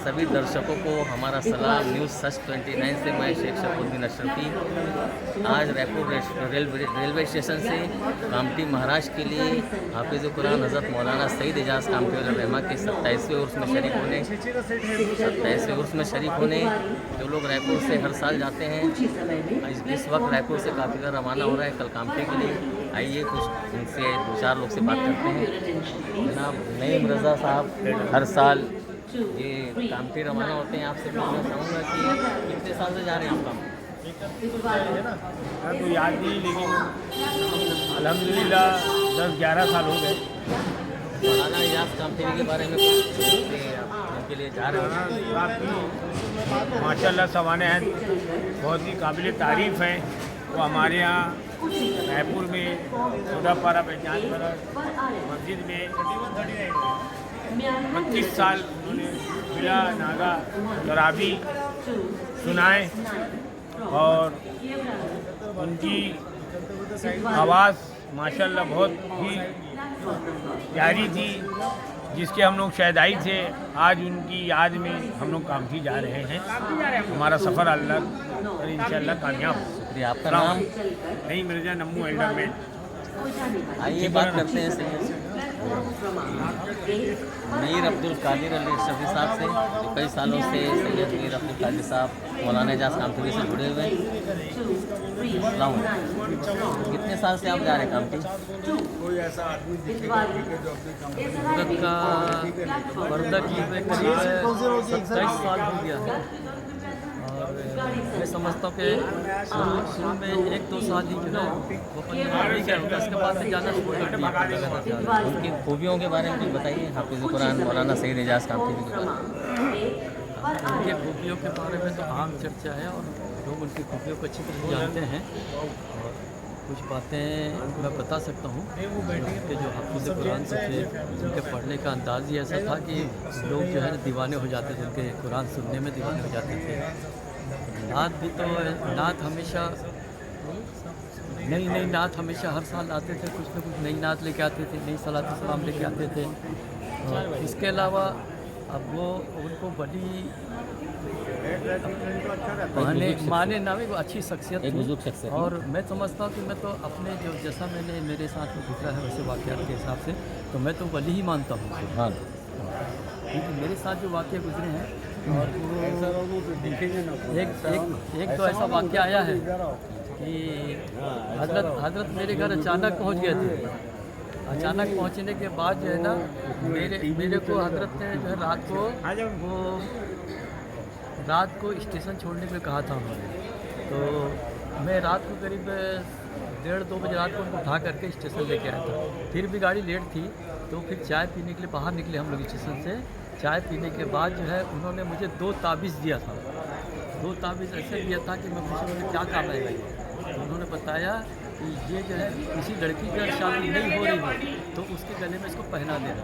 सभी दर्शकों को हमारा सलाम। न्यूज़ सच 29 से मैं शेख शरफुद्दीन अशरफी आज रायपुर रेलवे स्टेशन से कामठी महाराष्ट्र के लिए हाफिज़ कुरान हज़रत मौलाना सईद एजाज़ कामठी रहमा के 27वें उर्स में शरीक होने जो लोग रायपुर से हर साल जाते हैं। इस वक्त रायपुर से काफ़िला रवाना हो रहा है कल कामठी के लिए। आइए कुछ उनसे दो चार लोग से बात करते हैं। जनाब नईम रज़ा साहब हर साल ये कामठी रवाना होते हैं। आपसे पूछना चाहूँगा कि कितने साल से जा रहे हैं आप मैं तो याद नहीं, लेकिन अल्हम्दुलिल्लाह 10-11 साल हो गए। मौलाना एजाज़ कामठी के बारे में उनके लिए जा रहे हैं। माशाल्लाह सवाने हैं, बहुत ही काबिल तारीफ़ हैं। वो हमारे यहाँ रायपुर में खुदापारा पहचान मस्जिद में 25 साल उन्होंने बिला नागा तरावी सुनाए और उनकी आवाज़ माशाल्लाह बहुत ही प्यारी थी, जिसके हम लोग शहदाई थे। आज उनकी याद में हम लोग कामठी जा रहे हैं। हमारा सफ़र अल्लाह और इंशाल्लाह कामयाब हो। शुक्रिया। आपका नाम? नहीं मिर्जा नम्मू एल्डरमैन। आइए बात करते हैं सैयद मीर अब्दुल कादिर अली अशरफी साहब से, जो कई सालों से सैयद मीर अब्दुल कादिर साहब मौलाना एजाज़ कामठी से जुड़े हुए हैं। कितने साल से आप जा रहे हैं कामठी? कोई ऐसा आदमी का पर्दा की में करीब 27 साल हो गया है और मैं समझता हूँ कि शुरू में 1-2 साल ही जो है वो ठीक है, उसके बाद से जाना शुरू कर दिया। उनकी खूबियों के बारे में भी बताइए। हाफिज़ कुरान मौलाना सईद एजाज़ कामठी के बारे में। उनके खूबियों के बारे में तो आम चर्चा है और लोग उनकी खूबियों को अच्छी तरह जानते हैं। और कुछ बातें मैं बता सकता हूँ कि जो हाफिज़ कुरान से थे उनके पढ़ने का अंदाज़ ही ऐसा था कि लोग जो है दीवाने हो जाते थे, उनके कुरान सुनने में दीवाने हो जाते थे। नात भी तो नात हमेशा नई नात हमेशा हर साल आते थे, कुछ न कुछ नई नात लेके आते थे, नई सलात सलाम लेके आते थे। और इसके अलावा अब वो उनको बड़ी माने नामे वो अच्छी शख्सियत थी। और मैं समझता हूँ कि मैं तो अपने जो जैसा मैंने मेरे साथ में गुजरा है वैसे वाक़यात के हिसाब से तो मैं तो वली ही मानता हूँ। हाँ, क्योंकि मेरे साथ जो वाक़े गुजरे हैं और वो एक तो ऐसा वाक़या आया है कि हजरत मेरे घर अचानक पहुँच गए थे। अचानक पहुँचने के बाद जो है ना मेरे को हजरत ने जो है रात को स्टेशन छोड़ने के लिए कहा था उन्होंने। तो मैं रात को करीब 1:30-2 बजे रात को उनको उठा करके स्टेशन लेके आया था। फिर भी गाड़ी लेट थी तो फिर चाय पीने के लिए बाहर निकले हम लोग स्टेशन से। चाय पीने के बाद जो है उन्होंने मुझे 2 ताबीज़ दिया था। 2 ताबीज़ ऐसे दिया था कि मैं पूछा मुझे क्या काम है भाई। उन्होंने बताया कि ये जो है किसी लड़की की अगर शादी नहीं हो रही हो तो उसके गले में इसको पहना देना,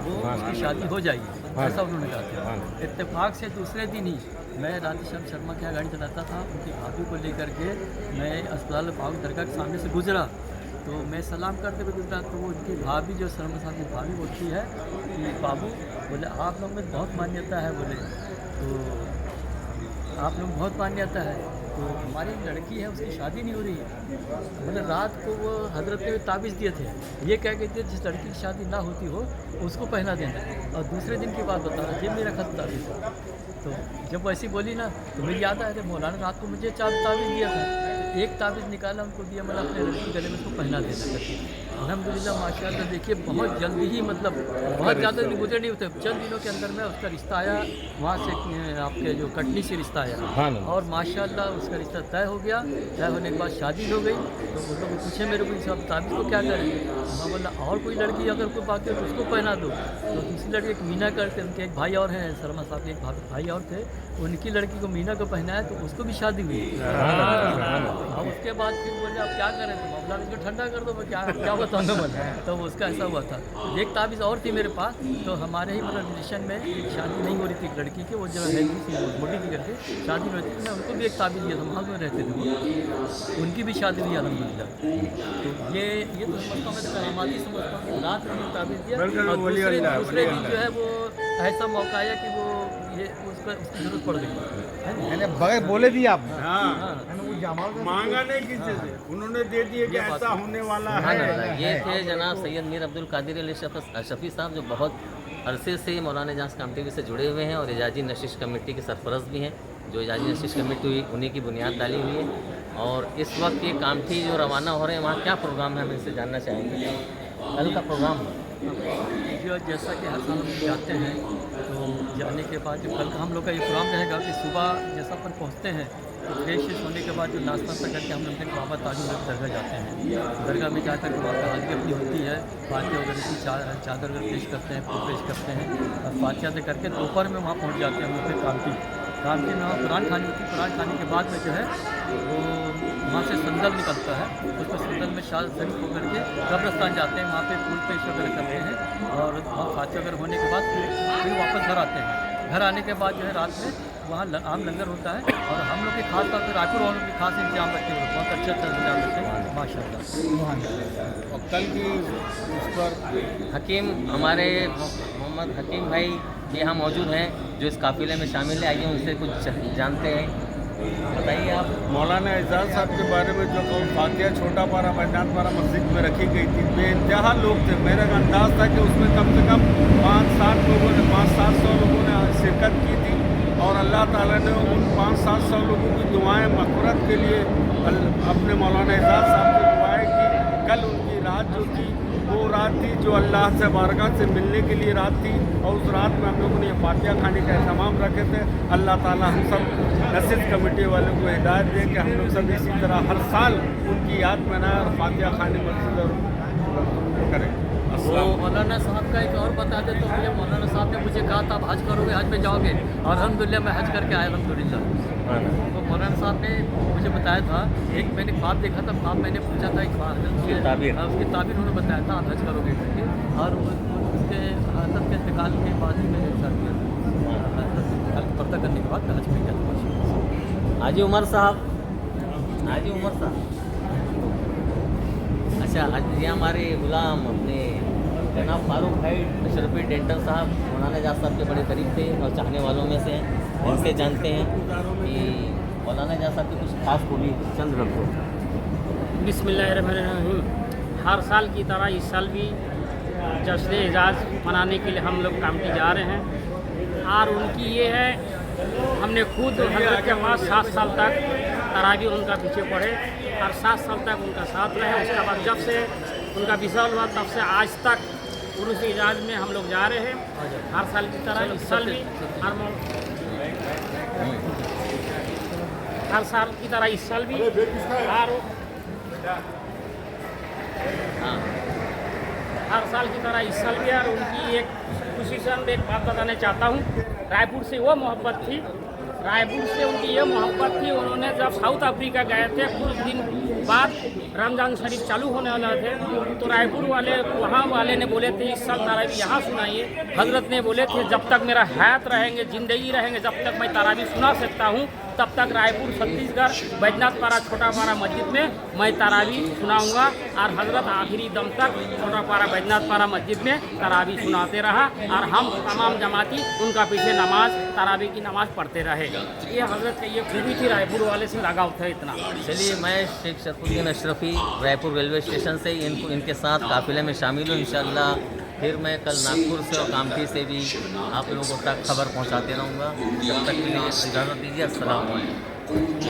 वो उसकी शादी हो जाएगी, ऐसा उन्होंने कहा था। इत्तेफाक से दूसरे दिन ही मैं राधेश्याम शर्मा की गाड़ी चलाता था, उनकी भाभी को लेकर के मैं अस्पताल पाक दरगाह के सामने से गुजरा तो मैं सलाम करते हुए गुजरा तो उनकी भाभी जो शर्मा साहब की भाभी बोलती है कि बाबू बोले आप लोग में बहुत मान्यता है, बोले तो आप लोग बहुत मान्यता है। तो हमारी लड़की है, उसकी शादी नहीं हो रही है। मतलब रात को वो हजरत ने ताबीज़ दिए थे, ये कह के थे जिस लड़की की शादी ना होती हो उसको पहना देना। और दूसरे दिन की बात बता रहा, ये मेरा खत ताबीज़ है। तो जब वैसी बोली ना तो मुझे याद आया, मौलाना रात को मुझे 4 ताबीज़ दिया था, तो एक ताबीज़ निकाला उनको दिया, मतलब अपने लड़की गले में उसको पहना देना करके। अल्हम्दुलिल्लाह माशाअल्लाह, देखिए बहुत जल्दी ही, मतलब बहुत ज़्यादा दिन गुजरे नहीं होते, चंद दिनों के अंदर में उसका रिश्ता आया, वहाँ से आपके जो कटनी से रिश्ता आया, और माशाअल्लाह उसका रिश्ता तय हो गया। तय होने के बाद शादी हो गई। तो वो लोग पूछे मेरे को, सब ताबीज़ को क्या करें? मैं बोला और कोई लड़की अगर कोई बाकी हो तो उसको पहना दो। तो दूसरी लड़की एक मीना करके, उनके एक भाई और हैं, शर्मा साहब के एक भाई और थे, उनकी लड़की को मीना को पहनाया तो उसको भी शादी हुई। अब उसके बाद फिर बोले अब क्या करें, तो मामला इसको ठंडा कर दो, मैं क्या बताऊँगा बोला। तो उसका ऐसा हुआ था। एक ताबीज़ और थी मेरे पास, तो हमारे ही मतलब रिलेशन में एक शादी नहीं हो रही थी एक लड़की की, वो जो हेल्दी थी, मोटी थी करके शादी में रहती थी, मैं उनको भी एक ताबीज़ दिया था, महल में रहते थे वो, उनकी भी शादी हुई अल्हम्दुलिल्लाह। तो ये तो समझता हूँ, मैं तो करामाती समझता हूँ कि रात में ताबीज़ दिया, और दूसरे दिन जो है वो ऐसा मौका आया कि वो ये उसकी ज़रूरत पड़ गई। बगैर बोले दिया आप? मांगा नहीं किसी से, उन्होंने दे दिए कि ऐसा होने वाला है। ये थे जनाब सैयद मीर अब्दुल कादिर अली शफ़ी साहब, जो बहुत अरसे से मौलाना एजाज कमेटी से जुड़े हुए हैं और एजाजी नशिश कमेटी के सरपरस्त भी हैं। जो एजाजी नशिश कमेटी हुई उन्हीं की बुनियाद डाली हुई है। और इस वक्त ये कामठी जो रवाना हो रहे हैं, वहाँ क्या प्रोग्राम है, हम इनसे जानना चाहेंगे। कल का प्रोग्राम जो जैसा कि हर साल हम जाते हैं, तो जाने के बाद जो कल का हम लोग का ये प्रोग्राम रहेगा कि सुबह जैसा अपन पहुँचते हैं तो फ्रेश होने के बाद जो नाश्ता करके हम लोग फिर बाबा ताजुल दरगाह जाते हैं। दरगाह में जाकर वहाँ पर हाजिरी अपनी होती है, फातिहा वगैरह की चादर वगैरह पेश करते हैं, फूल पेश करते हैं, और फातिहा से करके दोपहर में वहाँ पहुँच जाते हैं हम लोग फिर कामठी में वहाँ कुरान खानी होती है। कुरान खाने के बाद में जो है वो वहाँ से संदल निकलता है, उसको संदल में शाल शरीफ होकर के कब्रस्तान जाते हैं, वहाँ पे फूल पेश वगैरह करते हैं, और वहाँ फातिहा वगैरह होने के बाद फिर वापस घर आते हैं। घर आने के बाद जो है रात में वहाँ आम लंगर होता है, और हम लोग के खास तौर पर रायपुर वालों के खास इंतजाम रखते हैं, बहुत अच्छा इंतजाम रखते हैं माशाल्लाह। और कल की उस पर हकीम, हमारे मोहम्मद हकीम भाई ये यहाँ मौजूद हैं, जो इस काफिले में शामिल है। आइए उनसे कुछ जानते हैं, बताइए आप। मौलाना एजाज साहब के बारे में जो कौन फातिहा छोटा पारा मैदान पारा मस्जिद में रखी गई थी, बेइंतहा लोग थे। मेरा अंदाज़ था कि उसमें कम से कम 500-700 लोगों ने शिरकत की थी, और अल्लाह ताला ने उन 500-700 लोगों की दुआएं मग़फ़िरत के लिए अपने मौलाना एजाज साहब की दुआएं की। कल उनकी रात जो थी वो रात थी जो अल्लाह से बारगाह से मिलने के लिए रात थी, और उस रात में हम लोगों ने फातिहा खाने का एहतमाम रखे थे। अल्लाह ताला हम सब नसीब कमेटी वालों को हिदायत दे कि हम लोग सब इसी तरह हर साल उनकी याद मनाएं और फातिहा खाने मस्जिद करें। तो मौलाना साहब का एक और बता दे तो मुझे मौलाना साहब ने मुझे कहा था आप हज करोगे, हज में जाओगे, और अल्हम्दुलिल्लाह मैं हज करके आया अल्हम्दुलिल्लाह। तो मौलाना साहब ने मुझे बताया था, एक मैंने ख्वाब देखा था, ख्वाब मैंने पूछा था, एक उसकी ताबीर उन्होंने बताया था आप हज करोगे करके, और उसके हजरत के इंतकाल के बाद ही मैंने इंतजार किया, पर्दा करने के बाद मैं हज में गया था। हाजी उमर साहब, हाजी उमर साहब, अच्छा ये हमारे गुलाम अपने जनाब फारूक भाई अशरफी डेंटल साहब मौलाना एजाज साहब के बड़े करीब थे और चाहने वालों में से हैं। इनसे जानते हैं कि मौलाना एजाज साहब की कुछ खास खूबी चंद रखो। बिस्मिल्लाहिर्रहमानिर्रहीम। हर साल की तरह इस साल भी जश्न एजाज मनाने के लिए हम लोग कामठी जा रहे हैं, और उनकी ये है, हमने खुद हज़रत के पास 7 साल तक तरावी उनका पीछे पढ़े और 7 साल तक उनका साथ रहे। उसके बाद जब से उनका विशाल हुआ तब से आज तक उर्स एजाज में हम लोग जा रहे हैं। हर साल की तरह इस साल भी हर साल की तरह इस साल भी हर साल की तरह इस साल भी। और उनकी एक खुशी से हम एक बात बताना चाहता हूँ। रायपुर से वो मोहब्बत थी, रायपुर से उनकी ये मोहब्बत थी, उन्होंने जब साउथ अफ्रीका गए थे कुछ दिन बाद रमज़ान शरीफ चालू होने वाला थे, तो रायपुर वाले वहाँ वाले ने बोले थे इस साल तरावी यहाँ सुनाइए। हजरत ने बोले थे जब तक मेरा हयात रहेंगे, ज़िंदगी रहेंगे, जब तक मैं तरावी सुना सकता हूँ तब तक रायपुर छत्तीसगढ़ बैजनाथपारा छोटापारा मस्जिद में मैं तरावी सुनाऊंगा और हजरत आखिरी दम तक छोटापारा बैजनाथपारा मस्जिद में तरावी सुनाते रहा और हम तमाम जमाती उनका पीछे नमाज तरावी की नमाज पढ़ते रहे। ये हजरत का ये खूबी थी, रायपुर वाले से लगाव था इतना। चलिए, मैं शेख शरफुद्दीन अशरफी रायपुर रेलवे स्टेशन से इनके साथ काफिले में शामिल हूँ। इंशाअल्लाह फिर मैं कल नागपुर से और कामठी से भी आप लोगों तक खबर पहुँचाते रहूँगा। जब तक के लिए इजाज़त दीजिए। अस्सलाम वालेकुम।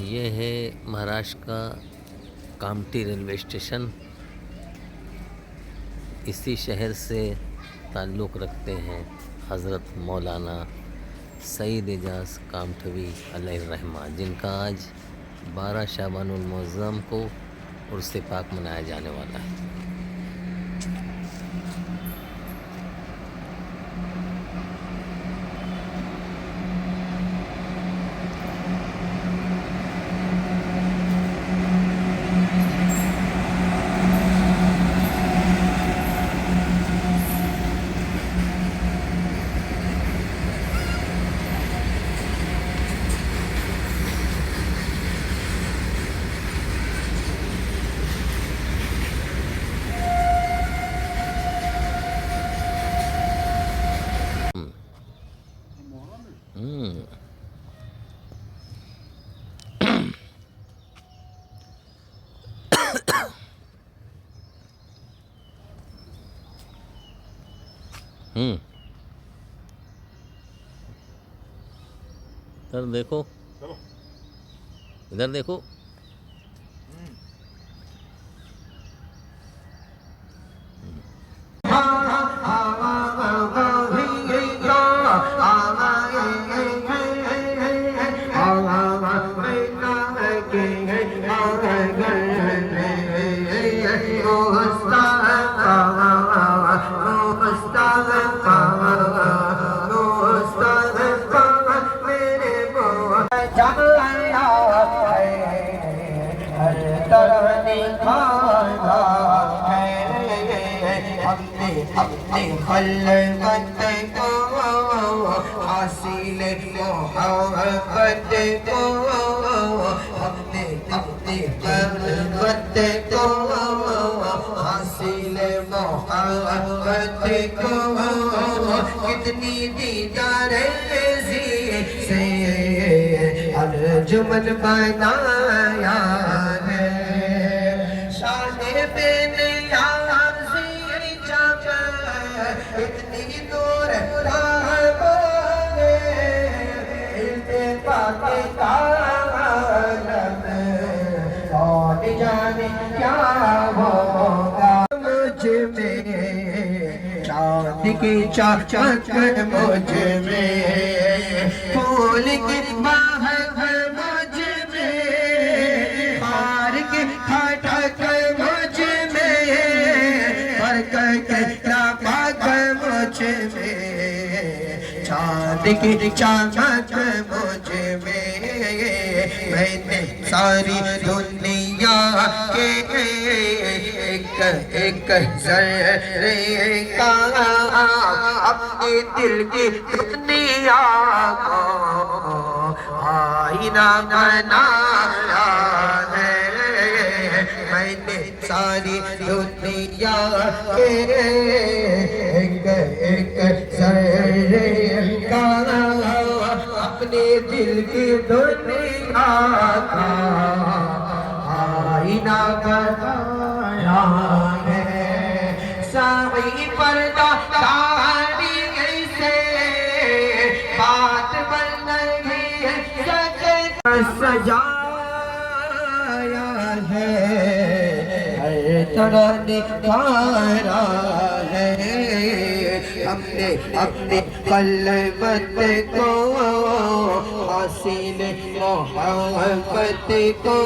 ये है महाराष्ट्र का कामठी रेलवे स्टेशन। इसी शहर से ताल्लुक़ रखते हैं हज़रत मौलाना सईद एजाज़ कामठवी अलैहिर्रहमा, जिनका आज 12 शाबानुल मुअज़्ज़म को उर्स पाक मनाया जाने वाला है। इधर देखो, इधर देखो। अपने खलवत को हासिल मोहब्बत को अपने खलवत को हासिल मोहब्बत को कितनी दीदार से अर्जुमन बनाया है। शान की चमक मुझ में, फूल की महक मुझ में, हार की खटक मुझ में, बरकत चमक मुझ में, चाँद की चमक मुझ में। मैंने सारी दुनिया के एक ज़र्रे का अपने दिल की दुनिया को आईना बनाया है। मैंने सारी दुनिया के एक ज़र्रे का अपने दिल की दुनिया का आईना बनाया है। साई पर्दा तारी से बात बन रही है, सजाया है, हर तरह निखारा है। हमने अपने कल्बत को हासिल मोहब्बत को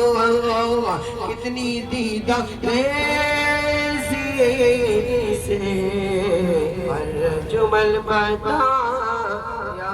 कितनी दीदा से जुमल बताया।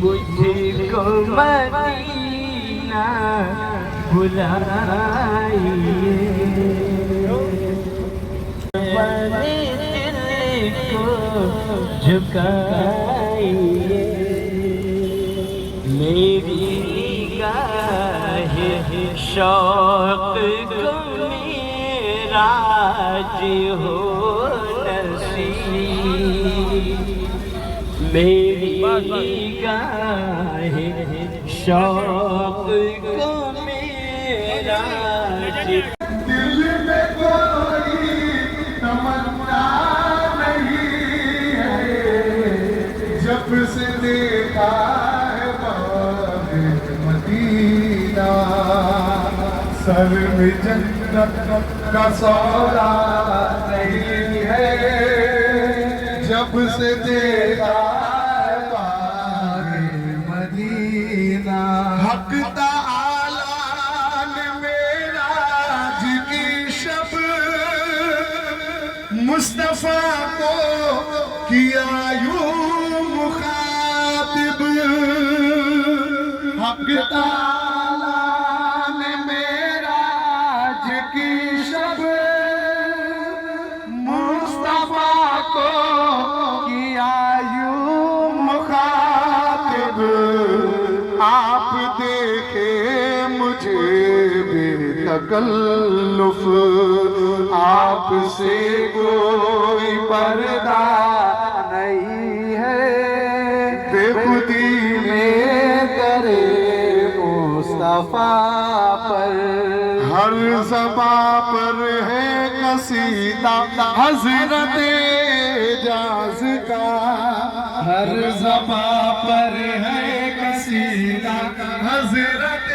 मुझको मदीना बुलाइए अपने दिल को झुकाइए मेरी निगाह शौक को मेराज हो नसीब मेरी निगाह शौक को मेरा दिल में कोई तमन्ना नहीं है जब से देखा है बाब मदीना सर में जन्नत का सौदा नहीं है जब से देखा हक ताला ने मेराज की शब मुस्तफा को किया यूं मुखातिब हक ताला ने मेराज की शब मुस्तफा को किया यूं मुखातिब आप देखे मुझे बेतकल्लुफ आपसे कोई पर्दा नहीं है बेखुदी में करे मुस्तफा पर हर ज़बा पर है कसीदा हज़रत एजाज़ का हर ज़बा पर है कसीदा हज़रत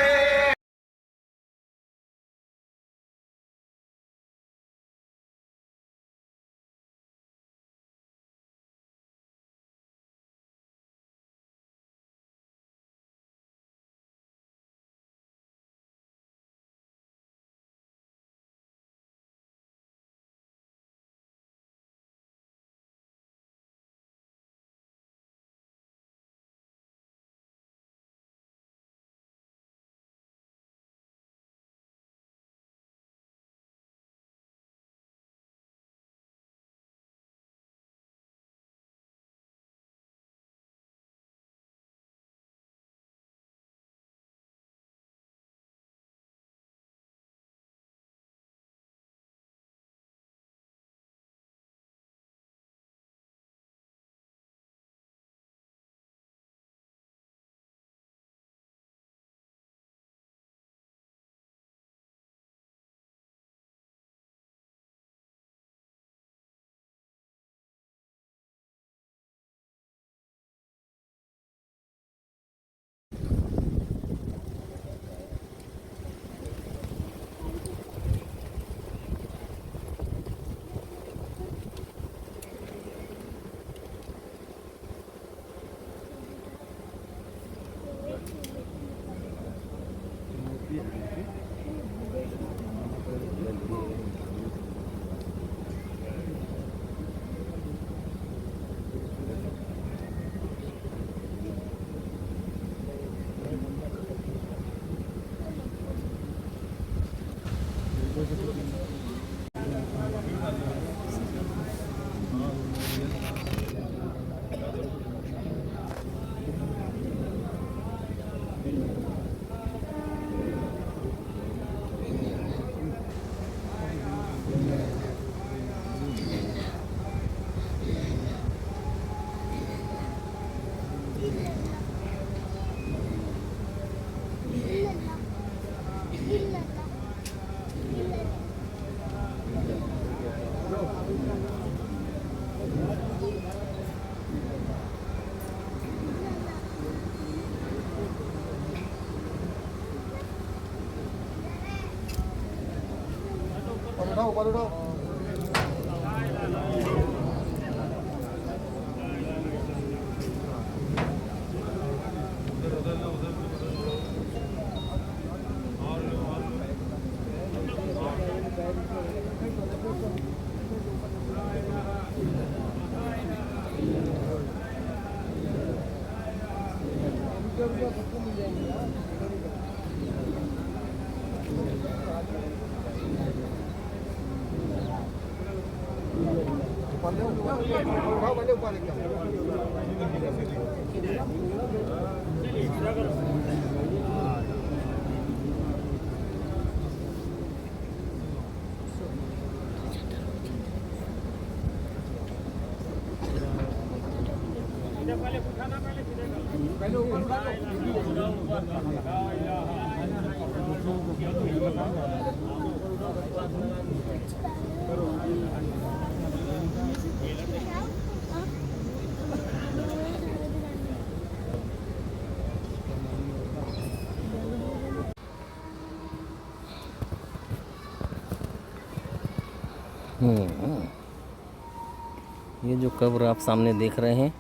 ये जो कब्र आप सामने देख रहे हैं,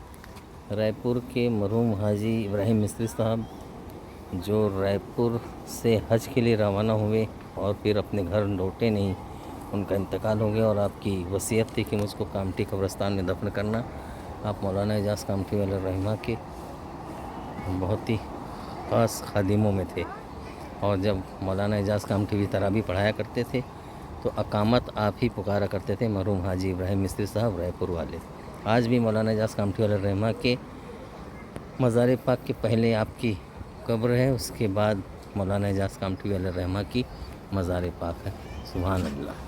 रायपुर के मरहूम हाजी इब्राहिम मिस्त्री साहब जो रायपुर से हज के लिए रवाना हुए और फिर अपने घर लौटे नहीं, उनका इंतकाल हो गया और आपकी वसीयत थी कि मुझको कामठी कब्रिस्तान में दफन करना। आप मौलाना एजाज कामठी वाले रहमा के बहुत ही ख़ास खादिमों में थे और जब मौलाना एजाज कामठी भी तरावी पढ़ाया करते थे तो अकामत आप ही पुकारा करते थे मरहूम हाजी इब्राहिम मिस्त्री साहब रायपुर वाले। आज भी मौलाना एजाज कामठी वाले रहमा के मज़ार पाक के पहले आपकी कब्र है, उसके बाद मौलाना एजाज कामठी वाले रहमा की मज़ार पाक है। सुभान अल्लाह।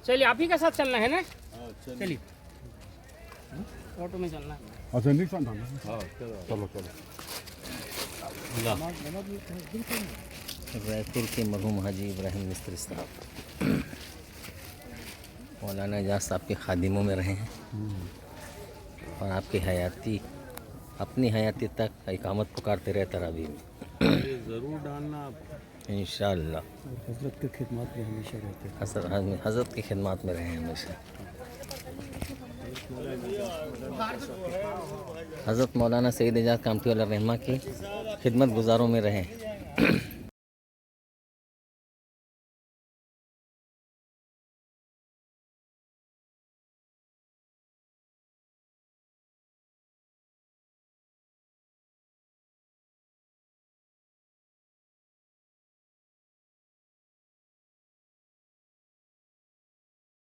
चलिए, आप ही के साथ चलना है ना? चलिए, ऑटो में चलना है। अच्छा नहीं चलो चलो रायपुर के मरहूम हाजी इब्राहिम मिस्त्री साहब मौलाना एजाज साहब के खादिमों में रहे हैं और आपकी हयाती अपनी हयाती तक इकामत पुकारते रहे तरावी में। ज़रूर डालना इंशाअल्लाह। हजरत की खिदमत में हमेशा रहते हैं। हज़रत की खिदमत में रहे हैं हमेशा। हज़रत मौलाना सईद एजाज कामठी वाला रहमा की खिदमत गुजारों में रहें।